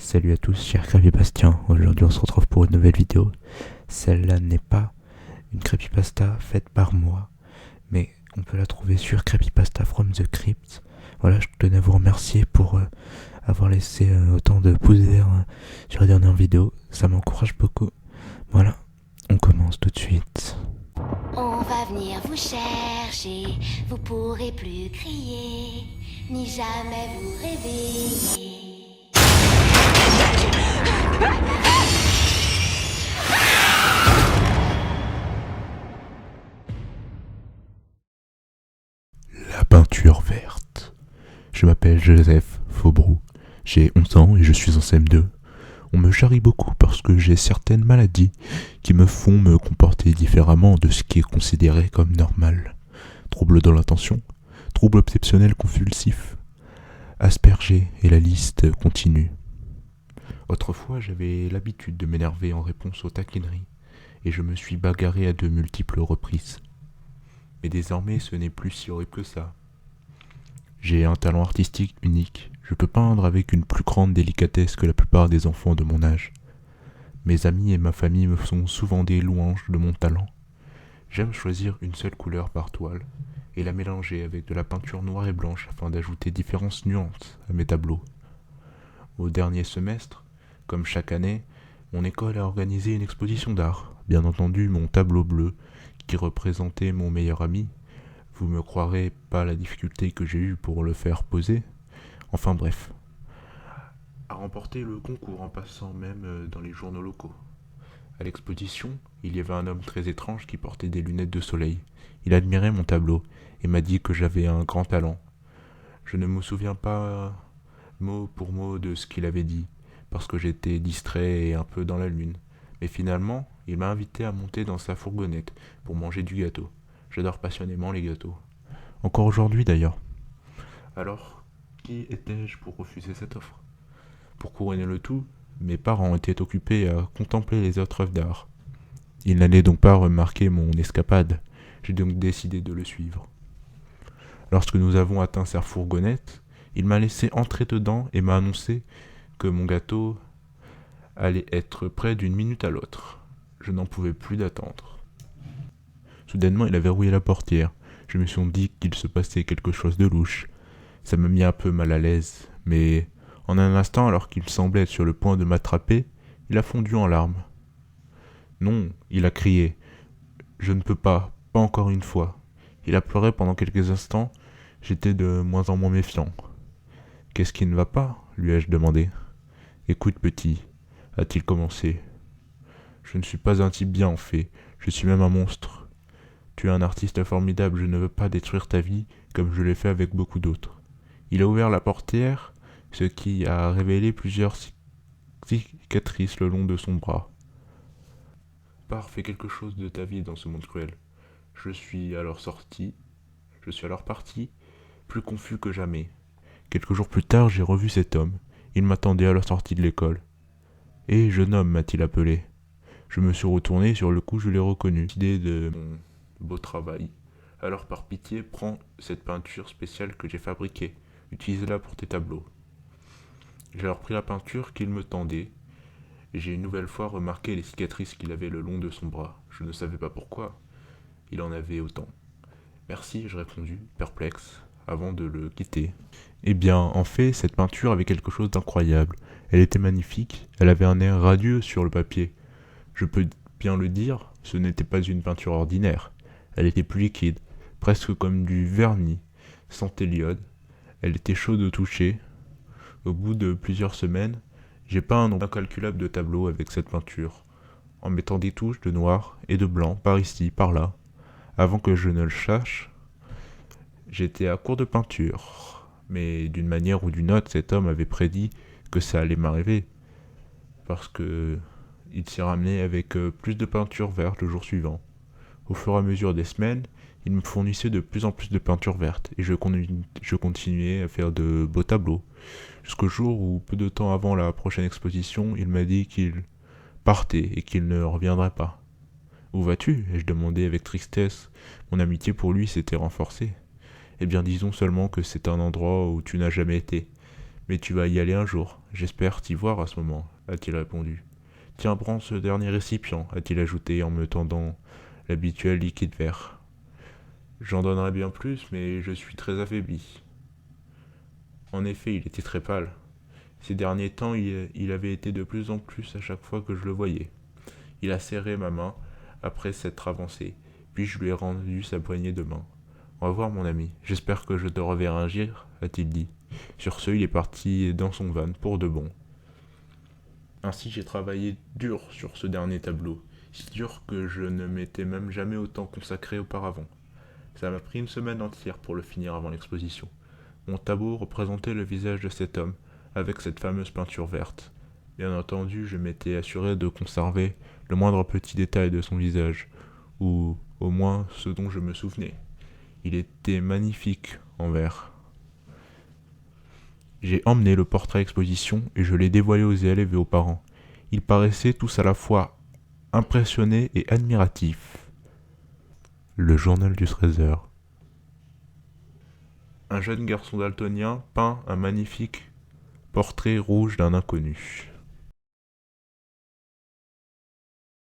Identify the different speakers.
Speaker 1: Salut à tous, chers creepypastiens. Aujourd'hui on se retrouve pour une nouvelle vidéo. Celle-là n'est pas une creepypasta faite par moi, mais on peut la trouver sur Creepypasta from the Crypt. Voilà, je tenais à vous remercier pour avoir laissé autant de pouces verts sur la dernière vidéo. Ça m'encourage beaucoup. Voilà, on commence tout de suite.
Speaker 2: On va venir vous chercher, vous pourrez plus crier, ni jamais vous réveiller.
Speaker 1: La peinture verte. Je m'appelle Joseph Faubrou, j'ai 11 ans et je suis en CM2. On me charrie beaucoup parce que j'ai certaines maladies qui me font me comporter différemment de ce qui est considéré comme normal. Troubles de l'attention, troubles obsessionnels compulsifs, Asperger et la liste continue. Autrefois, j'avais l'habitude de m'énerver en réponse aux taquineries et je me suis bagarré à de multiples reprises. Mais désormais, ce n'est plus si horrible que ça. J'ai un talent artistique unique. Je peux peindre avec une plus grande délicatesse que la plupart des enfants de mon âge. Mes amis et ma famille me font souvent des louanges de mon talent. J'aime choisir une seule couleur par toile et la mélanger avec de la peinture noire et blanche afin d'ajouter différentes nuances à mes tableaux. Au dernier semestre, comme chaque année, mon école a organisé une exposition d'art. Bien entendu, mon tableau bleu, qui représentait mon meilleur ami. Vous me croirez pas la difficulté que j'ai eue pour le faire poser. Enfin bref, a remporté le concours en passant même dans les journaux locaux. À l'exposition, il y avait un homme très étrange qui portait des lunettes de soleil. Il admirait mon tableau et m'a dit que j'avais un grand talent. Je ne me souviens pas mot pour mot de ce qu'il avait dit, parce que j'étais distrait et un peu dans la lune. Mais finalement, il m'a invité à monter dans sa fourgonnette pour manger du gâteau. J'adore passionnément les gâteaux. Encore aujourd'hui d'ailleurs. Alors, qui étais-je pour refuser cette offre? Pour couronner le tout, mes parents étaient occupés à contempler les autres œuvres d'art. Ils n'allaient donc pas remarquer mon escapade. J'ai donc décidé de le suivre. Lorsque nous avons atteint sa fourgonnette, il m'a laissé entrer dedans et m'a annoncé que mon gâteau allait être prêt d'une minute à l'autre. Je n'en pouvais plus d'attendre. Soudainement, il a verrouillé la portière. Je me suis dit qu'il se passait quelque chose de louche. Ça m'a mis un peu mal à l'aise, mais en un instant, alors qu'il semblait être sur le point de m'attraper, il a fondu en larmes. Non, il a crié. Je ne peux pas encore une fois. Il a pleuré pendant quelques instants. J'étais de moins en moins méfiant. Qu'est-ce qui ne va pas? Lui ai-je demandé. Écoute, petit, a-t-il commencé. Je ne suis pas un type bien en fait, je suis même un monstre. Tu es un artiste formidable, je ne veux pas détruire ta vie comme je l'ai fait avec beaucoup d'autres. Il a ouvert la portière, ce qui a révélé plusieurs cicatrices le long de son bras. Pars, fais quelque chose de ta vie dans ce monde cruel. Je suis alors parti, plus confus que jamais. Quelques jours plus tard, j'ai revu cet homme. Il m'attendait à la sortie de l'école. Eh, jeune homme, m'a-t-il appelé. Je me suis retourné, sur le coup je l'ai reconnu. Idée de mon beau travail. Alors par pitié, prends cette peinture spéciale que j'ai fabriquée. Utilise-la pour tes tableaux. J'ai alors pris la peinture qu'il me tendait. Et j'ai une nouvelle fois remarqué les cicatrices qu'il avait le long de son bras. Je ne savais pas pourquoi. Il en avait autant. Merci, ai-je répondu, perplexe, avant de le quitter. Eh bien, en fait, cette peinture avait quelque chose d'incroyable. Elle était magnifique, elle avait un air radieux sur le papier. Je peux bien le dire, ce n'était pas une peinture ordinaire. Elle était plus liquide, presque comme du vernis, sentait l'iode. Elle était chaude au toucher. Au bout de plusieurs semaines, j'ai peint un nombre incalculable de tableaux avec cette peinture, en mettant des touches de noir et de blanc par ici, par là. Avant que je ne le sache, j'étais à court de peinture. Mais d'une manière ou d'une autre, cet homme avait prédit que ça allait m'arriver. Parce que il s'est ramené avec plus de peinture verte le jour suivant. Au fur et à mesure des semaines, il me fournissait de plus en plus de peinture verte et je continuais à faire de beaux tableaux. Jusqu'au jour où, peu de temps avant la prochaine exposition, il m'a dit qu'il partait et qu'il ne reviendrait pas. Où vas-tu? Ai-je demandé avec tristesse. Mon amitié pour lui s'était renforcée. Eh bien, disons seulement que c'est un endroit où tu n'as jamais été. Mais tu vas y aller un jour, j'espère t'y voir à ce moment, a-t-il répondu. Tiens, prends ce dernier récipient, a-t-il ajouté en me tendant l'habituel liquide vert. J'en donnerais bien plus, mais je suis très affaibli. En effet, il était très pâle. Ces derniers temps, il avait été de plus en plus à chaque fois que je le voyais. Il a serré ma main après s'être avancé, puis je lui ai rendu sa poignée de main. Au revoir mon ami, j'espère que je te reverrai un jour, a-t-il dit. Sur ce, il est parti dans son van pour de bon. Ainsi j'ai travaillé dur sur ce dernier tableau, si dur que je ne m'étais même jamais autant consacré auparavant. Ça m'a pris une semaine entière pour le finir avant l'exposition. Mon tableau représentait le visage de cet homme, avec cette fameuse peinture verte. Bien entendu, je m'étais assuré de conserver le moindre petit détail de son visage, ou au moins ce dont je me souvenais. Il était magnifique en vert. J'ai emmené le portrait à exposition et je l'ai dévoilé aux élèves et aux parents. Ils paraissaient tous à la fois impressionnés et admiratifs. Le journal du Trésor. Un jeune garçon daltonien peint un magnifique portrait rouge d'un inconnu.